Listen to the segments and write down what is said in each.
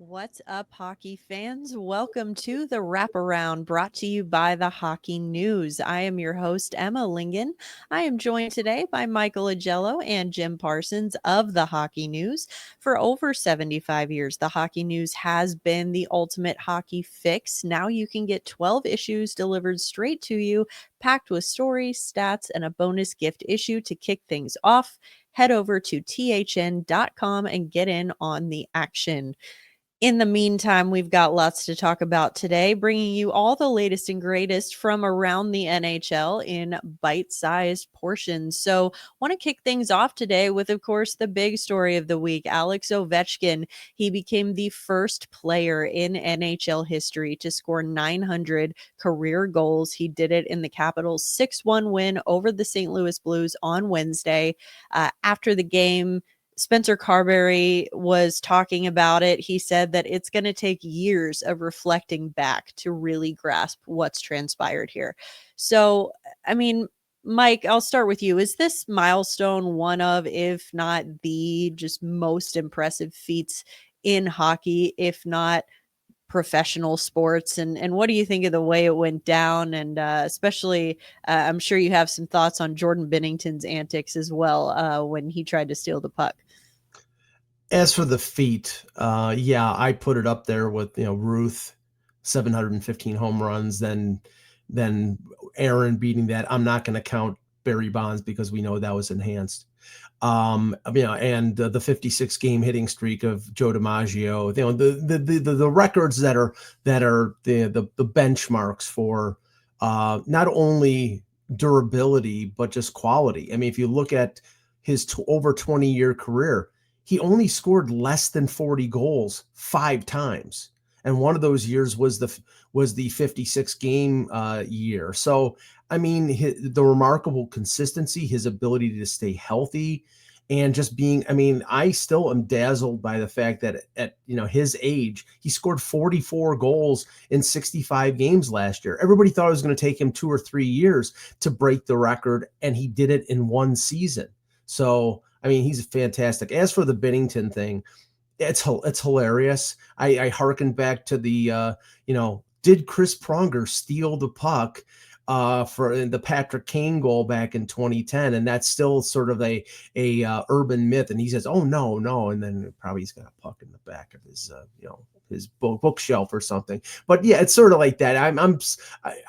What's up, hockey fans? Welcome to the Wraparound brought to you by the Hockey News. I am your host, Emma Lingan. I am joined today by Michael Augello and Jim Parsons of the Hockey News. For over 75 years, the Hockey News has been the ultimate hockey fix. Now you can get 12 issues delivered straight to you, packed with stories, stats, and a bonus gift issue to kick things off. Head over to thn.com and get in on the action. In the meantime, we've got lots to talk about today, bringing you all the latest and greatest from around the NHL in bite-sized portions. So, want to kick things off today with, of course, the big story of the week, Alex Ovechkin. He became the first player in NHL history to score 900 career goals. He did it in the Capitals' 6-1 win over the St. Louis Blues on Wednesday. After the game, Spencer Carberry was talking about it. He said that it's going to take years of reflecting back to really grasp what's transpired here. So, I mean, Mike, I'll start with you. Is this milestone one of, if not the just most impressive feats in hockey, if not professional sports? And what do you think of the way it went down? And especially, I'm sure you have some thoughts on Jordan Binnington's antics as well when he tried to steal the puck. As for the feat, yeah, I put it up there with Ruth, 715 home runs, then Aaron beating that. I'm not going to count Barry Bonds because we know that was enhanced. And the 56 game hitting streak of Joe DiMaggio. The records that are the benchmarks for not only durability but just quality. I mean, if you look at his over 20-year career, he only scored less than 40 goals 5 times. And one of those years was the 56 game year. So, I mean, the remarkable consistency, his ability to stay healthy, and just being, I mean, I still am dazzled by the fact that at his age, he scored 44 goals in 65 games last year. Everybody thought it was going to take him 2 or 3 years to break the record, and he did it in one season. So, I mean, he's fantastic. As for the Binnington thing, it's hilarious. I hearken back to the, did Chris Pronger steal the puck for the Patrick Kane goal back in 2010? And that's still sort of a urban myth. And he says, oh, no. And then probably he's got a puck in the back of his, his bookshelf or something. But yeah, it's sort of like that.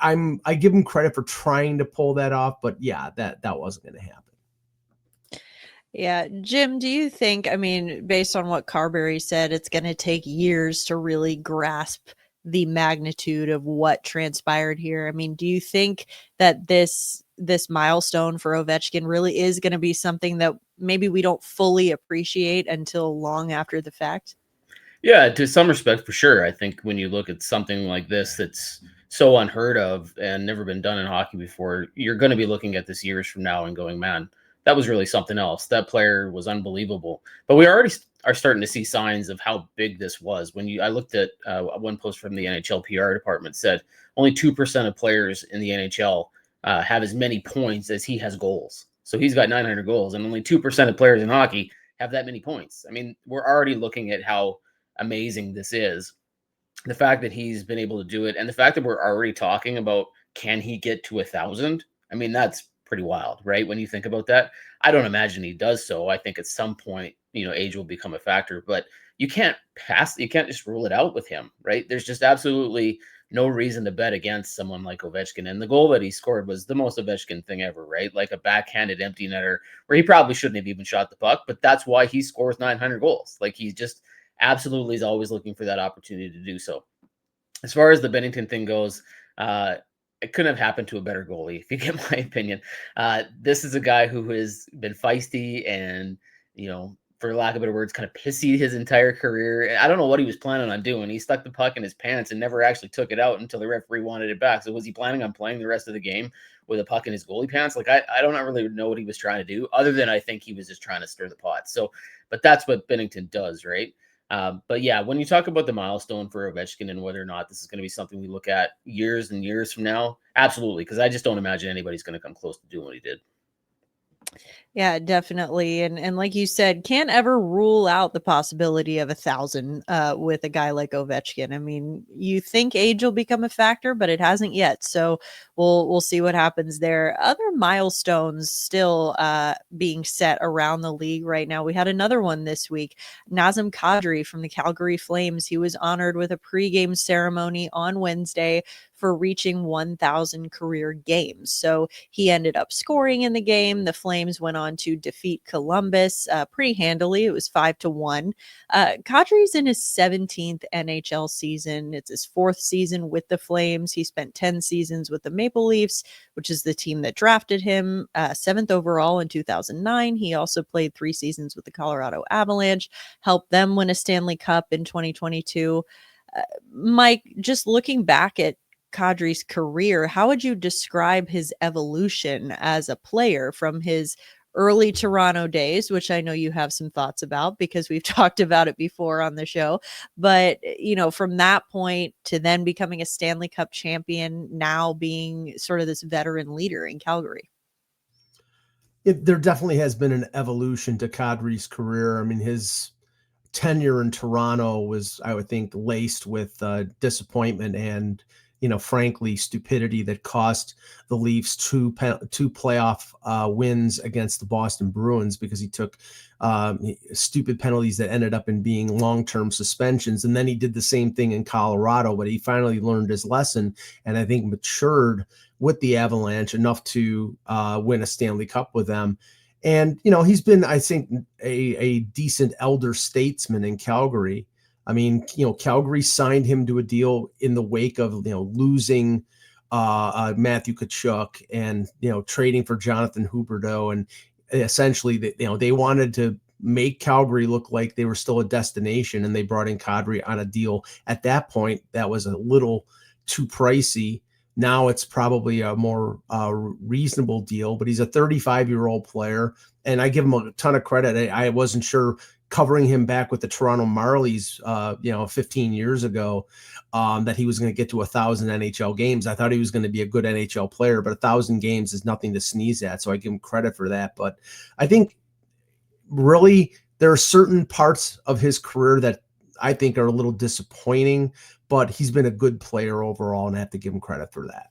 I give him credit for trying to pull that off, but yeah, that wasn't going to happen. Yeah. Jim, do you think, I mean, based on what Carberry said, it's going to take years to really grasp the magnitude of what transpired here? I mean, do you think that this milestone for Ovechkin really is going to be something that maybe we don't fully appreciate until long after the fact? Yeah, to some respect, for sure. I think when you look at something like this that's so unheard of and never been done in hockey before, you're going to be looking at this years from now and going, man, that was really something else. That player was unbelievable. But we already are starting to see signs of how big this was. I looked at one post from the NHL PR department said only 2% of players in the NHL have as many points as he has goals. So he's got 900 goals, and only 2% of players in hockey have that many points. I mean, we're already looking at how amazing this is. The fact that he's been able to do it, and the fact that we're already talking about, can he get to 1,000? I mean, that's pretty wild, right? When you think about that, I don't imagine he does so. I think at some point, age will become a factor, but you can't just rule it out with him, right? There's just absolutely no reason to bet against someone like Ovechkin. And the goal that he scored was the most Ovechkin thing ever, right? Like a backhanded empty netter where he probably shouldn't have even shot the puck, but that's why he scores 900 goals. Like, he's just absolutely is always looking for that opportunity to do so. As far as the Binnington thing goes, it couldn't have happened to a better goalie, if you get my opinion. This is a guy who has been feisty and, for lack of better words, kind of pissy his entire career. I don't know what he was planning on doing. He stuck the puck in his pants and never actually took it out until the referee wanted it back. So was he planning on playing the rest of the game with a puck in his goalie pants? Like, I don't really know what he was trying to do, other than I think he was just trying to stir the pot. So, but that's what Binnington does, right? But yeah, when you talk about the milestone for Ovechkin and whether or not this is going to be something we look at years and years from now, absolutely, because I just don't imagine anybody's going to come close to doing what he did. Yeah, definitely. And like you said, can't ever rule out the possibility of 1,000 with a guy like Ovechkin. I mean, you think age will become a factor, but it hasn't yet. So we'll see what happens there. Other milestones still being set around the league right now. We had another one this week. Nazem Kadri from the Calgary Flames. He was honored with a pregame ceremony on Wednesday for reaching 1,000 career games. So he ended up scoring in the game. The Flames went on to defeat Columbus pretty handily. It was 5-1. Kadri's in his 17th NHL season. It's his fourth season with the Flames. He spent 10 seasons with the Maple Leafs, which is the team that drafted him, seventh overall in 2009. He also played 3 seasons with the Colorado Avalanche, helped them win a Stanley Cup in 2022. Mike, just looking back at Kadri's career, how would you describe his evolution as a player from his early Toronto days, which I know you have some thoughts about because we've talked about it before on the show, but from that point to then becoming a Stanley Cup champion, now being sort of this veteran leader in Calgary? There definitely has been an evolution to Kadri's career. I mean, his tenure in Toronto was, I would think, laced with disappointment and, frankly, stupidity that cost the Leafs two playoff wins against the Boston Bruins because he took stupid penalties that ended up in being long-term suspensions. And then he did the same thing in Colorado, but he finally learned his lesson and I think matured with the Avalanche enough to win a Stanley Cup with them. And, he's been, I think, a decent elder statesman in Calgary. I mean, Calgary signed him to a deal in the wake of, losing Matthew Kachuk and, trading for Jonathan Huberdeau. And essentially, they wanted to make Calgary look like they were still a destination. And they brought in Kadri on a deal at that point that was a little too pricey. Now it's probably a more reasonable deal, but he's a 35-year-old player, and I give him a ton of credit. I wasn't sure covering him back with the Toronto Marlies, 15 years ago, that he was going to get to 1,000 NHL games. I thought he was going to be a good NHL player, but 1,000 games is nothing to sneeze at, so I give him credit for that. But I think really there are certain parts of his career that I think are a little disappointing, but he's been a good player overall, and I have to give him credit for that.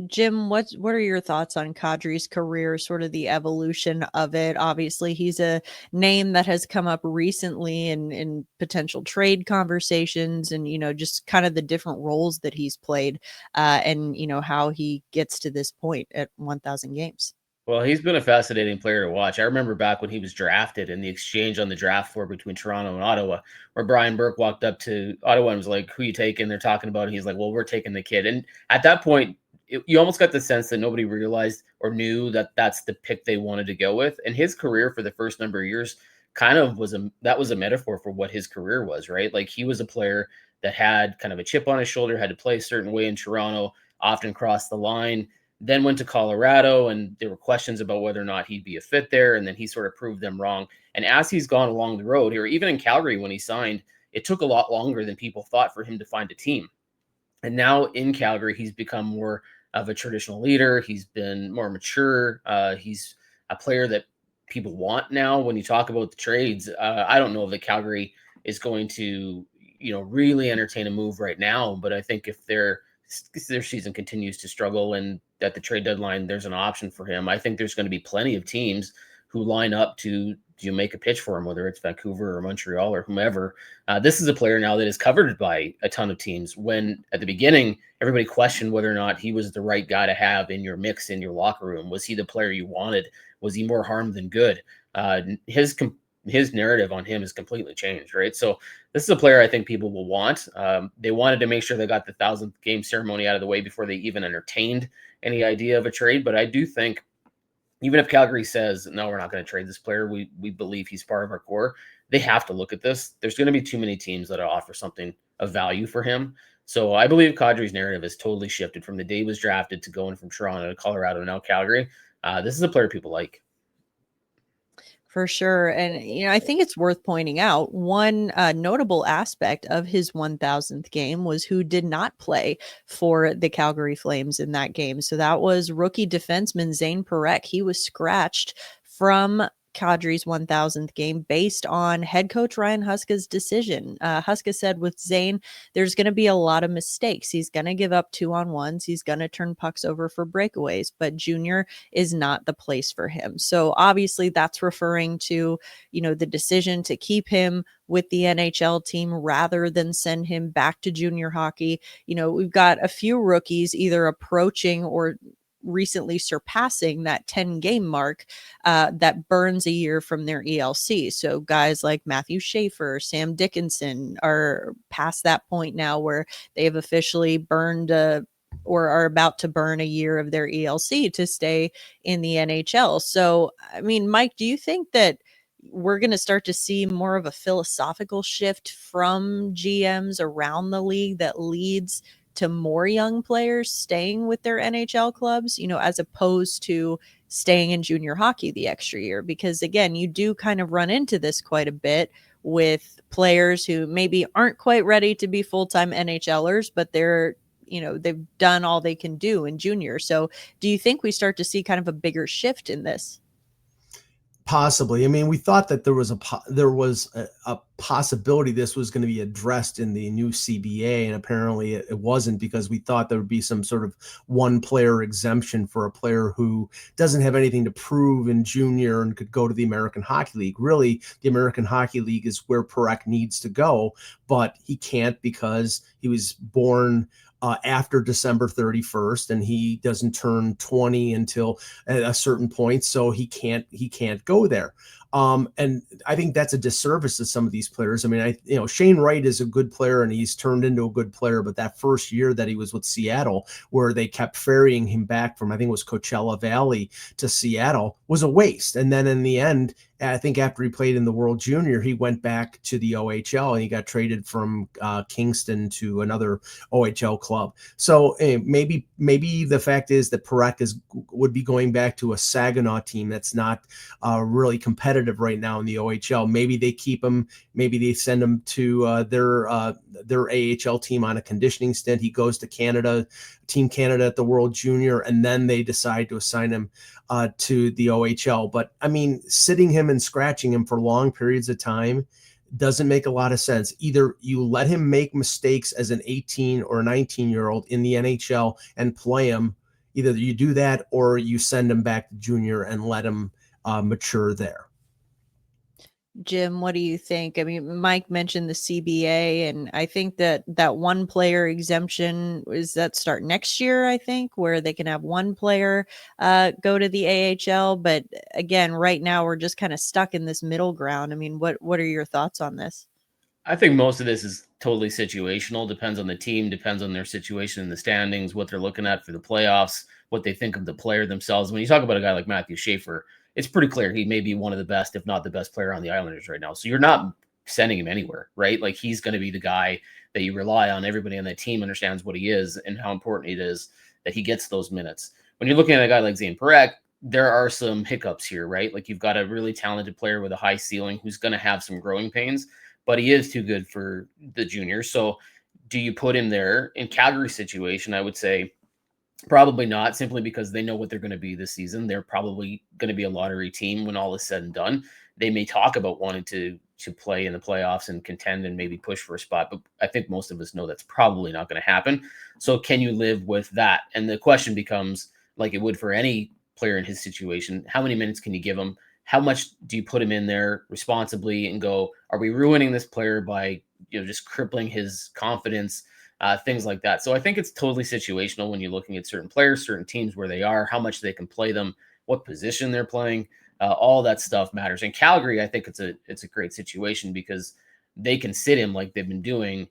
Jim, what are your thoughts on Kadri's career, sort of the evolution of it? Obviously, he's a name that has come up recently in potential trade conversations and, just kind of the different roles that he's played and, how he gets to this point at 1,000 games. Well, he's been a fascinating player to watch. I remember back when he was drafted and the exchange on the draft floor between Toronto and Ottawa, where Brian Burke walked up to Ottawa and was like, "Who you taking?" They're talking about it. And he's like, "Well, we're taking the kid." And at that point, you almost got the sense that nobody realized or knew that that's the pick they wanted to go with. And his career for the first number of years kind of was a metaphor for what his career was, right? Like he was a player that had kind of a chip on his shoulder, had to play a certain way in Toronto, often crossed the line, then went to Colorado, and there were questions about whether or not he'd be a fit there. And then he sort of proved them wrong. And as he's gone along the road here, even in Calgary when he signed, it took a lot longer than people thought for him to find a team. And now in Calgary, he's become more of a traditional leader. He's been more mature. He's a player that people want now. When you talk about the trades, I don't know if Calgary is going to, really entertain a move right now. But I think if their season continues to struggle and at the trade deadline, there's an option for him, I think there's going to be plenty of teams who line up to make a pitch for him, whether it's Vancouver or Montreal or whomever. This is a player now that is coveted by a ton of teams. When at the beginning, everybody questioned whether or not he was the right guy to have in your mix, in your locker room. Was he the player you wanted? Was he more harm than good? His narrative on him has completely changed, right? So this is a player I think people will want. They wanted to make sure they got the 1,000th game ceremony out of the way before they even entertained any idea of a trade. But I do think even if Calgary says, no, we're not going to trade this player, we believe he's part of our core, they have to look at this. There's going to be too many teams that offer something of value for him. So I believe Kadri's narrative has totally shifted from the day he was drafted to going from Toronto to Colorado, now Calgary. This is a player people like. For sure. And, I think it's worth pointing out one notable aspect of his 1000th game was who did not play for the Calgary Flames in that game. So that was rookie defenseman Zane Parekh. He was scratched from Kadri's 1000th game based on head coach Ryan Huska's decision. Huska said with Zane, there's going to be a lot of mistakes. He's going to give up 2-on-1s. He's going to turn pucks over for breakaways, but junior is not the place for him. So obviously that's referring to, the decision to keep him with the NHL team rather than send him back to junior hockey. We've got a few rookies either approaching or recently surpassing that 10-game mark that burns a year from their ELC. So guys like Matthew Schaefer, Sam Dickinson are past that point now where they have officially burned or are about to burn a year of their ELC to stay in the NHL. So, Mike, do you think that we're going to start to see more of a philosophical shift from GMs around the league that leads to more young players staying with their NHL clubs, as opposed to staying in junior hockey the extra year? Because again, you do kind of run into this quite a bit with players who maybe aren't quite ready to be full-time NHLers, but they've done all they can do in junior. So do you think we start to see kind of a bigger shift in this? Possibly. We thought that there was a possibility this was going to be addressed in the new CBA, and apparently it wasn't, because we thought there would be some sort of one player exemption for a player who doesn't have anything to prove in junior and could go to the American Hockey League. Really, the American Hockey League is where Parekh needs to go, but he can't because he was born after December 31st, and he doesn't turn 20 until a certain point, so he can't go there. And I think that's a disservice to some of these players. Shane Wright is a good player and he's turned into a good player, but that first year that he was with Seattle, where they kept ferrying him back from, I think it was Coachella Valley to Seattle, was a waste. And then in the end, I think after he played in the World Junior, he went back to the OHL and he got traded from Kingston to another OHL club. So maybe the fact is that Parekh would be going back to a Saginaw team that's not really competitive right now in the OHL. Maybe they keep him. Maybe they send him to their AHL team on a conditioning stint. He goes to Canada, Team Canada at the World Junior, and then they decide to assign him to the OHL. But sitting him and scratching him for long periods of time doesn't make a lot of sense. Either you let him make mistakes as an 18 or 19-year-old in the NHL and play him. Either you do that or you send him back to junior and let him mature there. Jim, what do you think? Mike mentioned the CBA, and I think that one player exemption is that start next year, I think, where they can have one player go to the AHL. But again, right now we're just kind of stuck in this middle ground. What are your thoughts on this? I think most of this is totally situational. Depends on the team, depends on their situation in the standings, what they're looking at for the playoffs, what they think of the player themselves. When you talk about a guy like Matthew Schaefer, it's pretty clear he may be one of the best, if not the best player on the Islanders right now. So you're not sending him anywhere, right? Like, he's going to be the guy that you rely on. Everybody on that team understands what he is and how important it is that he gets those minutes. When you're looking at a guy like Zane Parekh, there are some hiccups here, right? Like, you've got a really talented player with a high ceiling who's going to have some growing pains, but he is too good for the juniors. So do you put him there? In Calgary's situation, I would say probably not, simply because they know what they're going to be this season. They're probably going to be a lottery team when all is said and done. They may talk about wanting to play in the playoffs and contend and maybe push for a spot, but I think most of us know that's probably not going to happen. So can you live with that? And the question becomes, like it would for any player in his situation, how many minutes can you give him? How much do you put him in there responsibly and go, are we ruining this player by, just crippling his confidence, things like that. So I think it's totally situational when you're looking at certain players, certain teams, where they are, how much they can play them, what position they're playing, all that stuff matters. In Calgary, I think it's a great situation because they can sit him like they've been doing,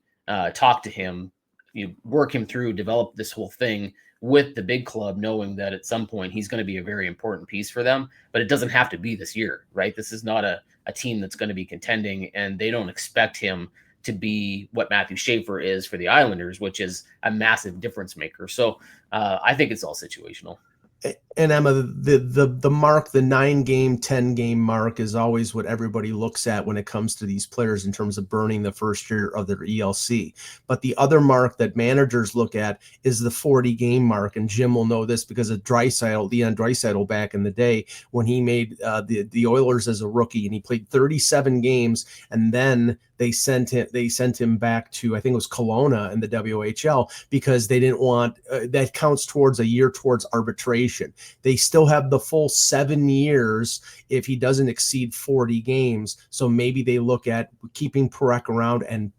talk to him, work him through, develop this whole thing with the big club, knowing that at some point he's going to be a very important piece for them, but it doesn't have to be this year, right? This is not a team that's going to be contending, and they don't expect him to be what Matthew Schaefer is for the Islanders, which is a massive difference maker. So I think it's all situational. And Emma, the mark, the 9-game, 10-game mark is always what everybody looks at when it comes to these players in terms of burning the first year of their ELC. But the other mark that managers look at is the 40-game mark. And Jim will know this because of Leon Draisaitl back in the day when he made the Oilers as a rookie, and he played 37 games, and then they sent him back to, I think it was Kelowna in the WHL, because they didn't want that counts towards a year towards arbitration. They still have the full 7 years if he doesn't exceed 40 games. So maybe they look at keeping Parekh around and,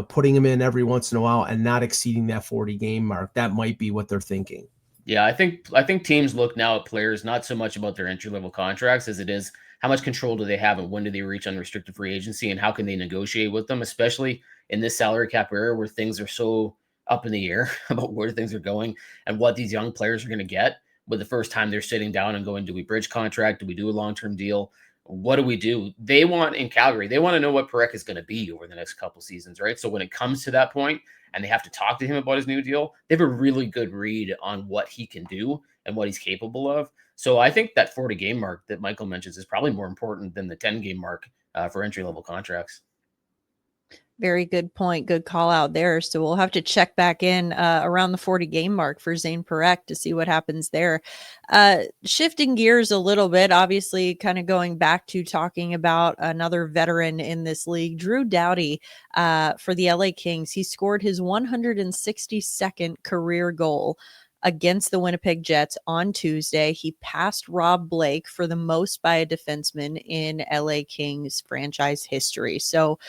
putting him in every once in a while and not exceeding that 40-game mark. That might be what they're thinking. Yeah, I think teams look now at players not so much about their entry-level contracts as it is how much control do they have and when do they reach unrestricted free agency and how can they negotiate with them, especially in this salary cap era where things are so up in the air about where things are going and what these young players are going to get. But the first time they're sitting down and going, do we bridge contract? Do we do a long-term deal? What do we do? They want in Calgary, they want to know what Parekh is going to be over the next couple seasons, right? So when it comes to that point and they have to talk to him about his new deal, they have a really good read on what he can do and what he's capable of. So I think that 40-game mark that Michael mentions is probably more important than the 10-game mark for entry-level contracts. Very good point. Good call out there. So we'll have to check back in around the 40-game mark for Zane Parekh to see what happens there. Shifting gears a little bit, obviously kind of going back to talking about another veteran in this league, Drew Doughty for the LA Kings. He scored his 162nd career goal against the Winnipeg Jets on Tuesday. He passed Rob Blake for the most by a defenseman in LA Kings franchise history. So,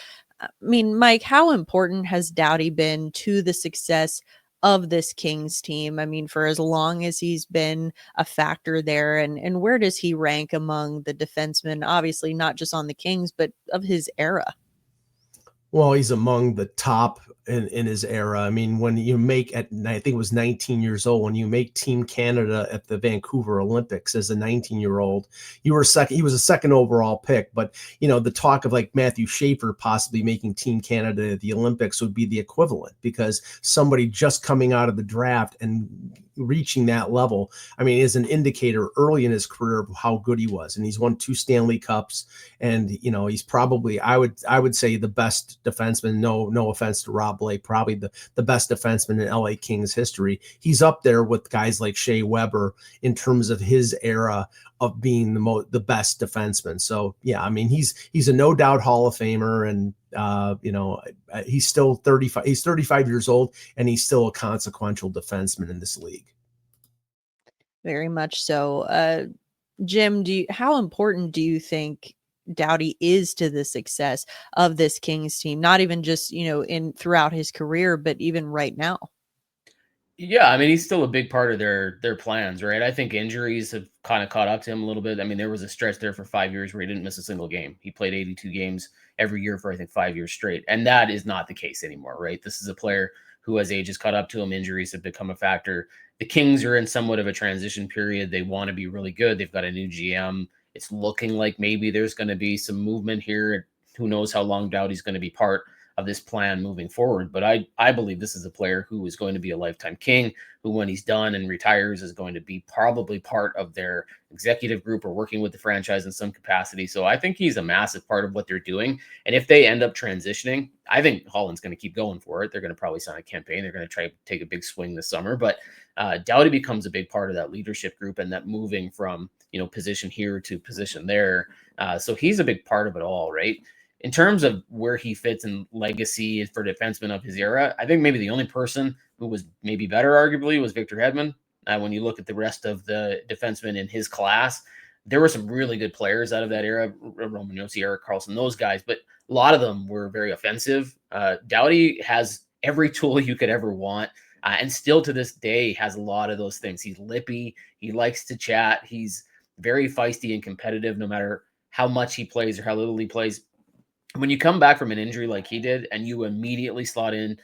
I mean, Mike, how important has Doughty been to the success of this Kings team? I mean, for as long as he's been a factor there, and where does he rank among the defensemen? Obviously, not just on the Kings, but of his era. Well, he's among the top in his era. I mean, when you make I think it was 19 years old, when you make Team Canada at the Vancouver Olympics as a 19-year-old, you were second. He was a second overall pick, but the talk of like Matthew Schaefer possibly making Team Canada at the Olympics would be the equivalent, because somebody just coming out of the draft and reaching that level, I mean, is an indicator early in his career of how good he was. And he's won 2 Stanley Cups, and he's probably, I would say, the best defenseman. No offense to Rob Blake, probably the best defenseman in LA Kings history. He's up there with guys like Shea Weber in terms of his era of being the best defenseman. So yeah, I mean, he's a no doubt Hall of Famer, and he's still 35. He's 35 years old, and he's still a consequential defenseman in this league. Very much so. Jim, how important do you think Doughty is to the success of this Kings team? Not even just, in throughout his career, but even right now. Yeah, I mean, he's still a big part of their plans, right? I think injuries have kind of caught up to him a little bit. I mean, there was a stretch there for 5 years where he didn't miss a single game. He played 82 games every year for, I think, 5 years straight. And that is not the case anymore, right? This is a player who, as age has caught up to him, injuries have become a factor. The Kings are in somewhat of a transition period. They want to be really good. They've got a new GM. It's looking like maybe there's going to be some movement here. Who knows how long Doughty's going to be part of this plan moving forward. But I believe this is a player who is going to be a lifetime King, who when he's done and retires is going to be probably part of their executive group or working with the franchise in some capacity. So I think he's a massive part of what they're doing. And if they end up transitioning, I think Holland's going to keep going for it. They're going to probably sign a campaign. They're going to try to take a big swing this summer. But Doughty becomes a big part of that leadership group and that moving from, position here to position there. So he's a big part of it all, right? In terms of where he fits in legacy for defensemen of his era, I think maybe the only person who was maybe better, arguably, was Victor Hedman. When you look at the rest of the defensemen in his class, there were some really good players out of that era, Roman Josi, Erik Karlsson, those guys, but a lot of them were very offensive. Doughty has every tool you could ever want, and still to this day has a lot of those things. He's lippy. He likes to chat. He's very feisty and competitive no matter how much he plays or how little he plays. When you come back from an injury like he did and you immediately slot in,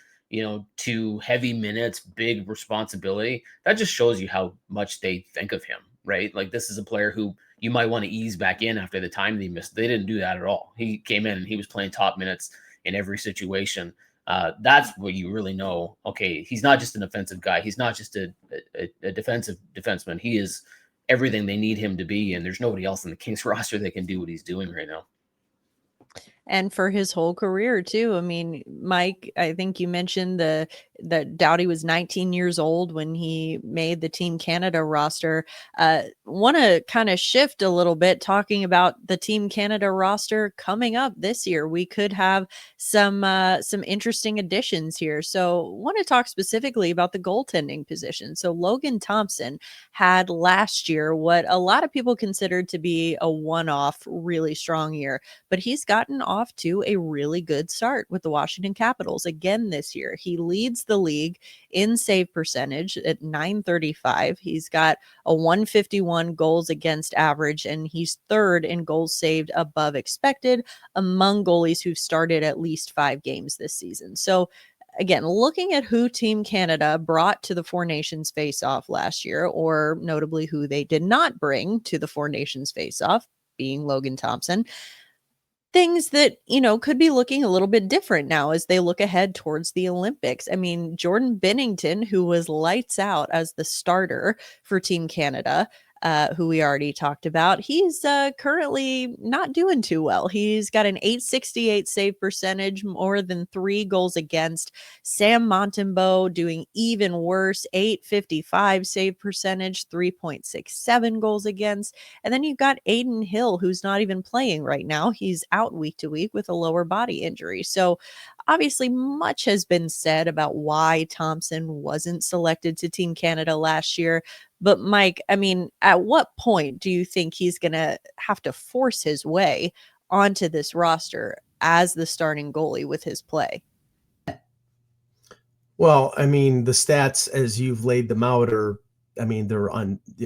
to heavy minutes, big responsibility, that just shows you how much they think of him, right? Like, this is a player who you might want to ease back in after the time that he missed. They didn't do that at all. He came in and he was playing top minutes in every situation. That's what you really know. Okay, he's not just an offensive guy. He's not just a defensive defenseman. He is everything they need him to be, and there's nobody else in the Kings roster that can do what he's doing right now. And for his whole career too. I mean, Mike, I think you mentioned that Doughty was 19 years old when he made the Team Canada roster. Want to kind of shift a little bit, talking about the Team Canada roster coming up this year. We could have some interesting additions here. So want to talk specifically about the goaltending position. So Logan Thompson had last year what a lot of people considered to be a one-off really strong year, but he's gotten off to a really good start with the Washington Capitals again this year. He leads the league in save percentage at .935. He's got a 151 goals against average, and he's third in goals saved above expected among goalies who've started at least 5 games this season. So again, looking at who Team Canada brought to the Four Nations face-off last year, or notably who they did not bring to the Four Nations face-off, being Logan Thompson, things that, could be looking a little bit different now as they look ahead towards the Olympics. I mean, Jordan Binnington, who was lights out as the starter for Team Canada, who we already talked about, he's currently not doing too well. He's got an .868 save percentage, more than 3 goals against. Sam Montembeault doing even worse, .855 save percentage, 3.67 goals against. And then you've got Aiden Hill, who's not even playing right now. He's out week to week with a lower body injury. So obviously much has been said about why Thompson wasn't selected to Team Canada last year. But Mike, I mean, at what point do you think he's going to have to force his way onto this roster as the starting goalie with his play? Well, I mean, the stats as you've laid them out are, I mean, they're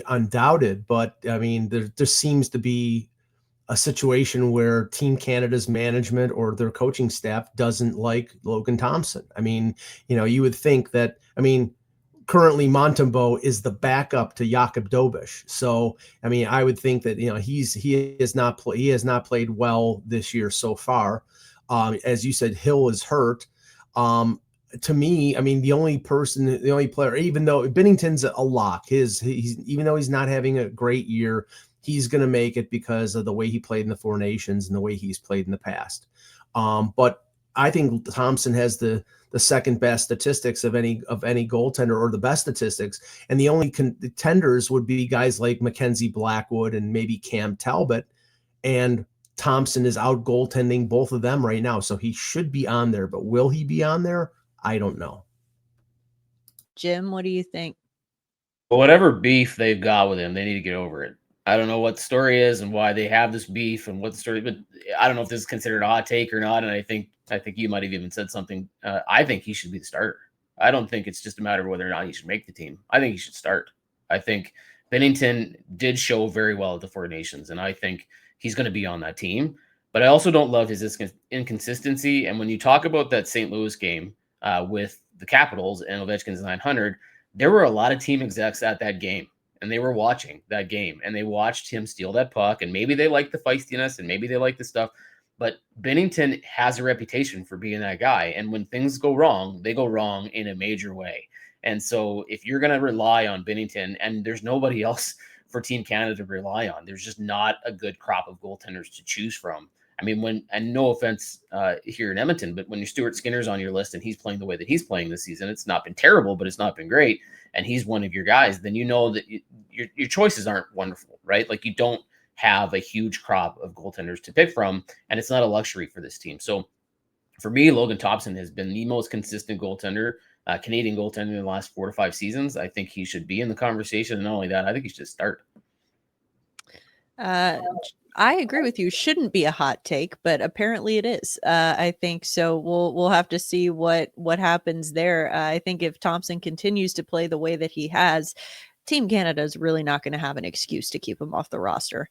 undoubted, but I mean, there seems to be a situation where Team Canada's management or their coaching staff doesn't like Logan Thompson. I mean, you would think that, I mean, currently Montembeault is the backup to Jakub Dobiš. So, I mean, I would think that, he has not played well this year so far. As you said, Hill is hurt. To me, I mean, the only player, even though Binnington's a lock, even though he's not having a great year, he's going to make it because of the way he played in the Four Nations and the way he's played in the past. But I think Thompson has the second best statistics of any goaltender, or the best statistics. And the only contenders would be guys like Mackenzie Blackwood and maybe Cam Talbot. And Thompson is out goaltending both of them right now. So he should be on there, but will he be on there? I don't know. Jim, what do you think? Well, whatever beef they've got with him, they need to get over it. I don't know what the story is and why they have this beef and what the story, but I don't know if this is considered a hot take or not. And I think you might have even said something. I think he should be the starter. I don't think it's just a matter of whether or not he should make the team. I think he should start. I think Binnington did show very well at the Four Nations, and I think he's going to be on that team. But I also don't love his inconsistency. And when you talk about that St. Louis game with the Capitals and Ovechkin's 900, there were a lot of team execs at that game. And they were watching that game, and they watched him steal that puck, and maybe they like the feistiness, and maybe they like the stuff, but Binnington has a reputation for being that guy. And when things go wrong, they go wrong in a major way. And so if you're going to rely on Binnington, and there's nobody else for Team Canada to rely on, there's just not a good crop of goaltenders to choose from. I mean, and no offense here in Edmonton, but when your Stuart Skinner's on your list and he's playing the way that he's playing this season, it's not been terrible, but it's not been great, and he's one of your guys, then you know that your choices aren't wonderful, right? Like, you don't have a huge crop of goaltenders to pick from, and it's not a luxury for this team. So for me, Logan Thompson has been the most consistent goaltender, Canadian goaltender in the last 4 to 5 seasons. I think he should be in the conversation, and not only that, I think he should start. I agree with you. Shouldn't be a hot take, but apparently it is. I think so. We'll have to see what happens there. I think if Thompson continues to play the way that he has, Team Canada is really not going to have an excuse to keep him off the roster.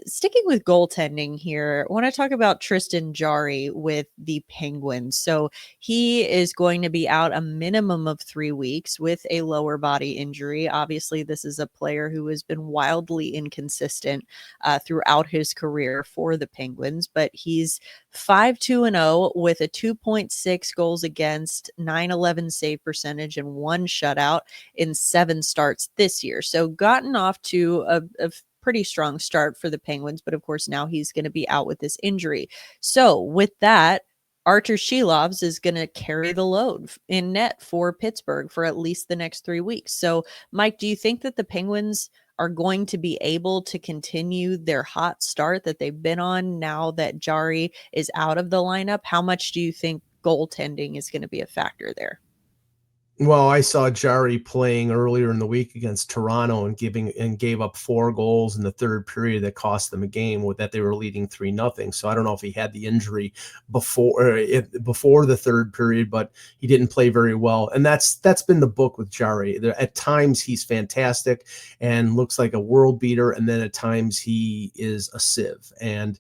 Sticking with goaltending here, I want to talk about Tristan Jarry with the Penguins. So he is going to be out a minimum of 3 weeks with a lower body injury. Obviously, this is a player who has been wildly inconsistent throughout his career for the Penguins, but he's 5-2-0 with a 2.6 goals against, 911 save percentage, and 1 shutout in 7 starts this year. So gotten off to a pretty strong start for the Penguins, but of course now he's going to be out with this injury. So with that, Artur Shilovs is going to carry the load in net for Pittsburgh for at least the next 3 weeks. So, Mike, do you think that the Penguins are going to be able to continue their hot start that they've been on now that Jarry is out of the lineup? How much do you think goaltending is going to be a factor there? Well, I saw Jarry playing earlier in the week against Toronto and gave up 4 goals in the third period that cost them a game with that they were leading 3-0. So I don't know if he had the injury before the third period, but he didn't play very well. And that's been the book with Jarry. At times he's fantastic and looks like a world beater, and then at times he is a sieve. And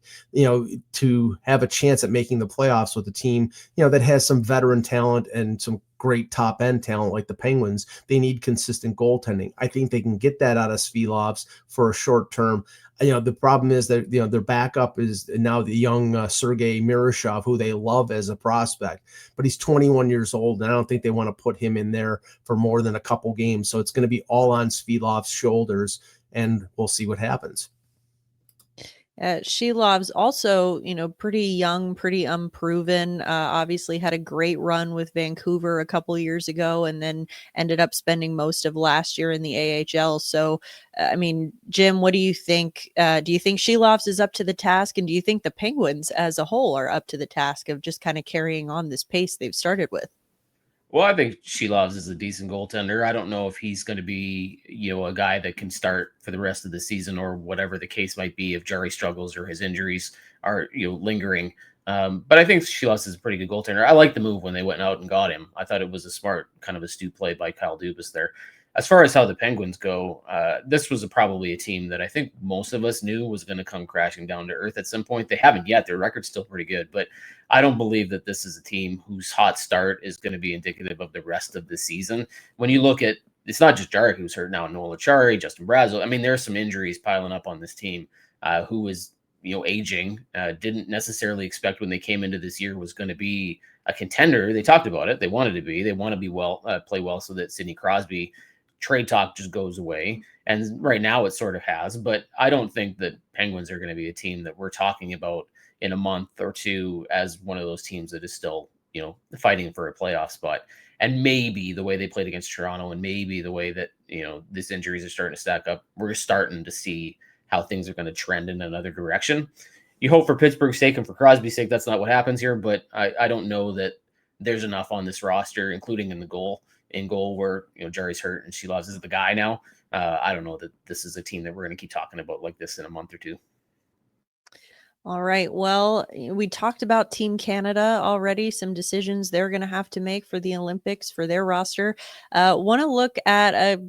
to have a chance at making the playoffs with a team that has some veteran talent and some great top end talent like the Penguins, they need consistent goaltending. I think they can get that out of Svilovs for a short term. The problem is that their backup is now the young Sergei Miroshov, who they love as a prospect, but he's 21 years old, and I don't think they want to put him in there for more than a couple games. So it's going to be all on Svilovs' shoulders, and we'll see what happens. Shilov's also, pretty young, pretty unproven. Obviously had a great run with Vancouver a couple years ago, and then ended up spending most of last year in the AHL. So, Jim, what do you think? Do you think Shilov's is up to the task, and do you think the Penguins as a whole are up to the task of just kind of carrying on this pace they've started with? Well, I think Shilovs is a decent goaltender. I don't know if he's going to be, a guy that can start for the rest of the season or whatever the case might be if Jarry struggles or his injuries are, lingering. But I think Shilovs is a pretty good goaltender. I like the move when they went out and got him. I thought it was a smart, kind of astute play by Kyle Dubas there. As far as how the Penguins go, this was probably a team that I think most of us knew was going to come crashing down to earth at some point. They haven't yet. Their record's still pretty good, but I don't believe that this is a team whose hot start is going to be indicative of the rest of the season. When you look at, it's not just Jarry who's hurt now, Noel Acciari, Justin Brazeau. There are some injuries piling up on this team who is, aging. Didn't necessarily expect when they came into this year was going to be a contender. They talked about it. They wanted to be. They want to be play well so that Sidney Crosby trade talk just goes away. And right now it sort of has, but I don't think that Penguins are going to be a team that we're talking about in a month or two as one of those teams that is still, fighting for a playoff spot. And maybe the way they played against Toronto, and maybe the way that, these injuries are starting to stack up, we're starting to see how things are going to trend in another direction. You hope for Pittsburgh's sake and for Crosby's sake, that's not what happens here, but I don't know that there's enough on this roster, including in goal where, Jarry's hurt and Shilovs is the guy now. I don't know that this is a team that we're going to keep talking about like this in a month or two. All right. Well, we talked about Team Canada already, some decisions they're going to have to make for the Olympics for their roster. Want to look at a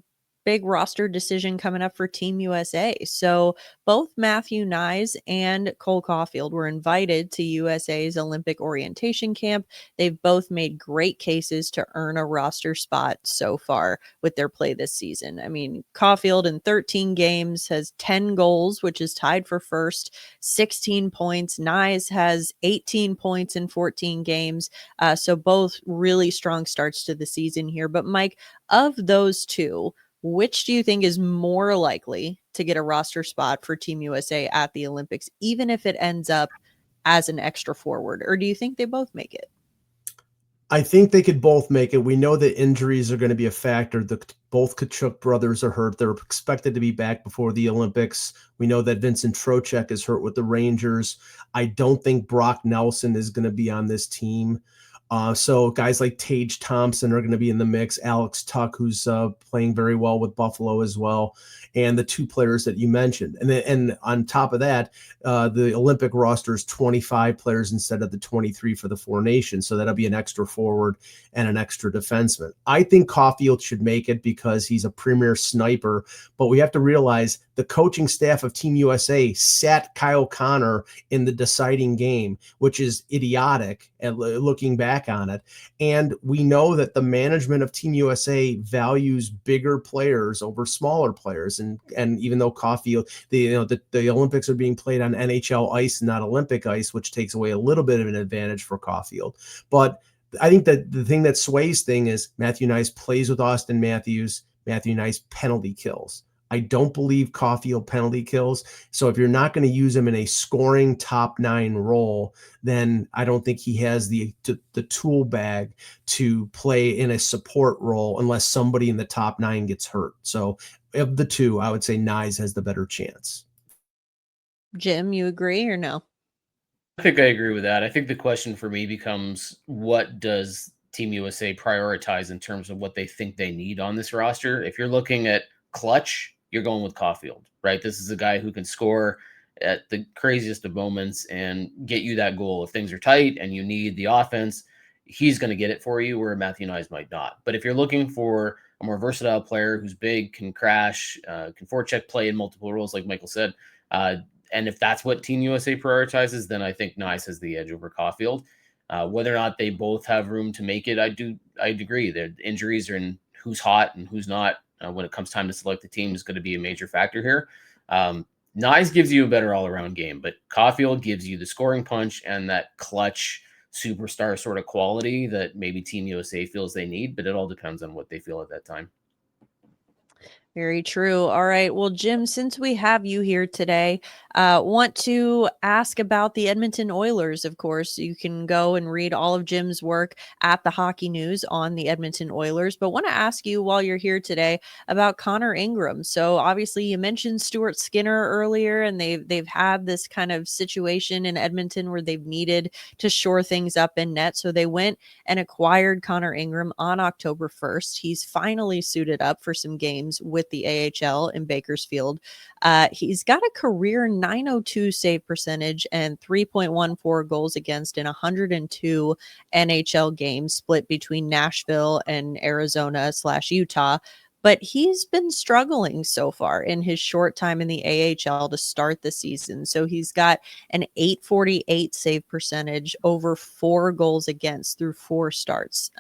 big roster decision coming up for Team USA. So both Matthew Knies and Cole Caufield were invited to USA's Olympic orientation camp. They've both made great cases to earn a roster spot so far with their play this season. Caufield in 13 games has 10 goals, which is tied for first, 16 points. Knies has 18 points in 14 games. So both really strong starts to the season here. But Mike, of those two, which do you think is more likely to get a roster spot for Team USA at the Olympics, even if it ends up as an extra forward? Or do you think they both make it? I think they could both make it. We know that injuries are going to be a factor. Both Tkachuk brothers are hurt. They're expected to be back before the Olympics. We know that Vincent Trocheck is hurt with the Rangers. I don't think Brock Nelson is going to be on this team. So guys like Tage Thompson are going to be in the mix. Alex Tuck, who's playing very well with Buffalo as well, and the two players that you mentioned. And on top of that, the Olympic roster is 25 players instead of the 23 for the Four Nations. So that'll be an extra forward and an extra defenseman. I think Caufield should make it because he's a premier sniper, but we have to realize the coaching staff of Team USA sat Kyle Connor in the deciding game, which is idiotic and looking back on it. And we know that the management of Team USA values bigger players over smaller players. And even though Caufield, the Olympics are being played on NHL ice, not Olympic ice, which takes away a little bit of an advantage for Caufield. But I think that the thing that sways thing is Matthew Knies plays with Austin Matthews. Matthew Knies penalty kills. I don't believe Caufield penalty kills. So if you're not going to use him in a scoring top 9 role, then I don't think he has the tool bag to play in a support role unless somebody in the top 9 gets hurt. So of the two, I would say Knies has the better chance. Jim, you agree or no? I think I agree with that. I think the question for me becomes, what does Team USA prioritize in terms of what they think they need on this roster? If you're looking at clutch, you're going with Caufield, right? This is a guy who can score at the craziest of moments and get you that goal. If things are tight and you need the offense, he's going to get it for you, where Matthew Knies might not. But if you're looking for a more versatile player who's big, can crash, can forecheck, play in multiple roles, like Michael said, and if that's what Team USA prioritizes, then I think Knies has the edge over Caufield. Whether or not they both have room to make it, I'd agree. The injuries are in who's hot and who's not. When it comes time to select the team is going to be a major factor here. Knies gives you a better all-around game, but Caufield gives you the scoring punch and that clutch superstar sort of quality that maybe Team USA feels they need, but it all depends on what they feel at that time. Very true. All right. Well, Jim, since we have you here today, want to ask about the Edmonton Oilers. Of course, you can go and read all of Jim's work at the Hockey News on the Edmonton Oilers, but want to ask you while you're here today about Connor Ingram. So obviously you mentioned Stuart Skinner earlier, and they've had this kind of situation in Edmonton where they've needed to shore things up in net. So they went and acquired Connor Ingram on October 1st. He's finally suited up for some games with the AHL in Bakersfield. He's got a career .902 save percentage and 3.14 goals against in 102 NHL games split between Nashville and Arizona/Utah. But he's been struggling so far in his short time in the AHL to start the season. So he's got an .848 save percentage over 4 goals against through 4 starts.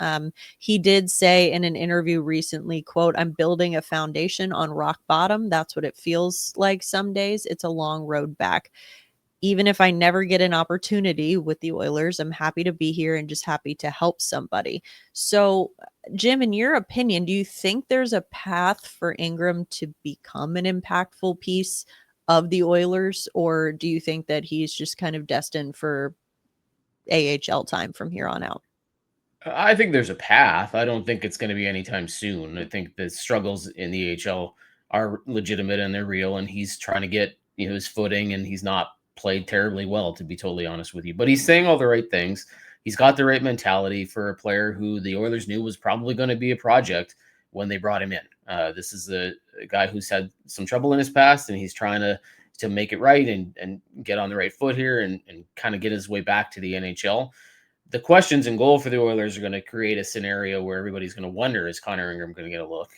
He did say in an interview recently, quote, "I'm building a foundation on rock bottom. That's what it feels like some days. It's a long road back. Even if I never get an opportunity with the Oilers, I'm happy to be here and just happy to help somebody." So, Jim, in your opinion, do you think there's a path for Ingram to become an impactful piece of the Oilers, or do you think that he's just kind of destined for AHL time from here on out? I think there's a path. I don't think it's going to be anytime soon. I think the struggles in the AHL are legitimate and they're real, and he's trying to get his footing, and he's not played terribly well, to be totally honest with you. But he's saying all the right things. He's got the right mentality for a player who the Oilers knew was probably going to be a project when they brought him in. This is a guy who's had some trouble in his past, and he's trying to make it right and get on the right foot here and kind of get his way back to the NHL. The questions in goal for the Oilers are going to create a scenario where everybody's going to wonder, is Connor Ingram going to get a look?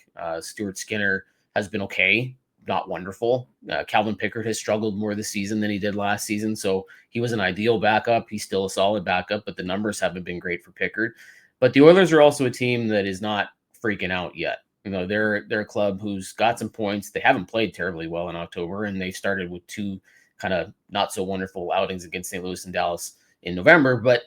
Stuart Skinner has been okay, not wonderful. Calvin Pickard has struggled more this season than he did last season, so he was an ideal backup. He's still a solid backup, but the numbers haven't been great for Pickard. But the Oilers are also a team that is not freaking out yet. They're a club who's got some points. They haven't played terribly well in October, and they started with 2 kind of not so wonderful outings against St. Louis and Dallas in November, but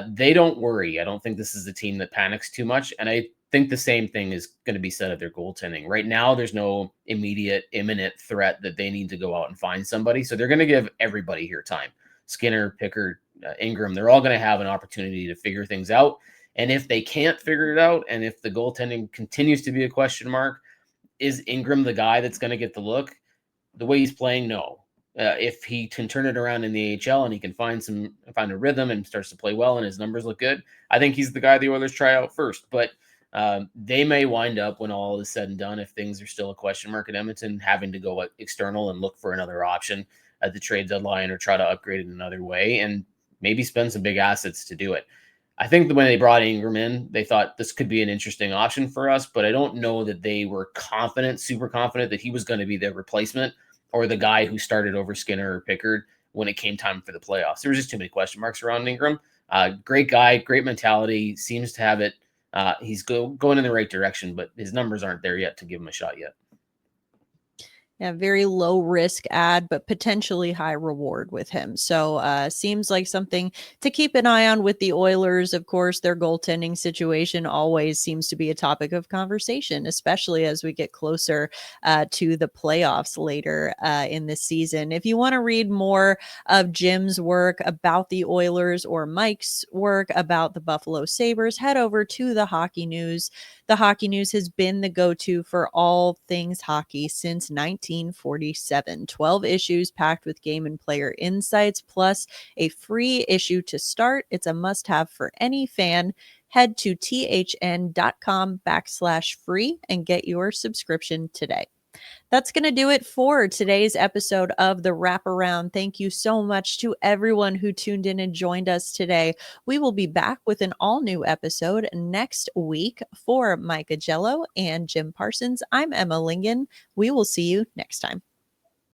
they don't worry. I don't think this is a team that panics too much. And I think the same thing is going to be said of their goaltending. Right now, there's no immediate, imminent threat that they need to go out and find somebody. So they're going to give everybody here time. Skinner, Pickard, Ingram, they're all going to have an opportunity to figure things out. And if they can't figure it out, and if the goaltending continues to be a question mark, is Ingram the guy that's going to get the look? The way he's playing, no. If he can turn it around in the AHL and he can find a rhythm and starts to play well and his numbers look good, I think he's the guy the Oilers try out first. But they may wind up, when all is said and done, if things are still a question mark at Edmonton, having to go external and look for another option at the trade deadline or try to upgrade in another way and maybe spend some big assets to do it. I think that when they brought Ingram in, they thought this could be an interesting option for us, but I don't know that they were super confident that he was going to be their replacement or the guy who started over Skinner or Pickard when it came time for the playoffs. There was just too many question marks around Ingram. Great guy, great mentality, seems to have it. He's going in the right direction, but his numbers aren't there yet to give him a shot yet. Yeah, very low risk ad, but potentially high reward with him. So seems like something to keep an eye on with the Oilers. Of course, their goaltending situation always seems to be a topic of conversation, especially as we get closer to the playoffs later in the season. If you want to read more of Jim's work about the Oilers or Mike's work about the Buffalo Sabres, head over to the Hockey News. The Hockey News has been the go-to for all things hockey since 1947. 12 issues packed with game and player insights, plus a free issue to start. It's a must-have for any fan. Head to thn.com/free and get your subscription today. That's going to do it for today's episode of the Wraparound. Thank you so much to everyone who tuned in and joined us today. We will be back with an all-new episode next week. For Mike Augello and Jim Parsons, I'm Emma Lingan. We will see you next time.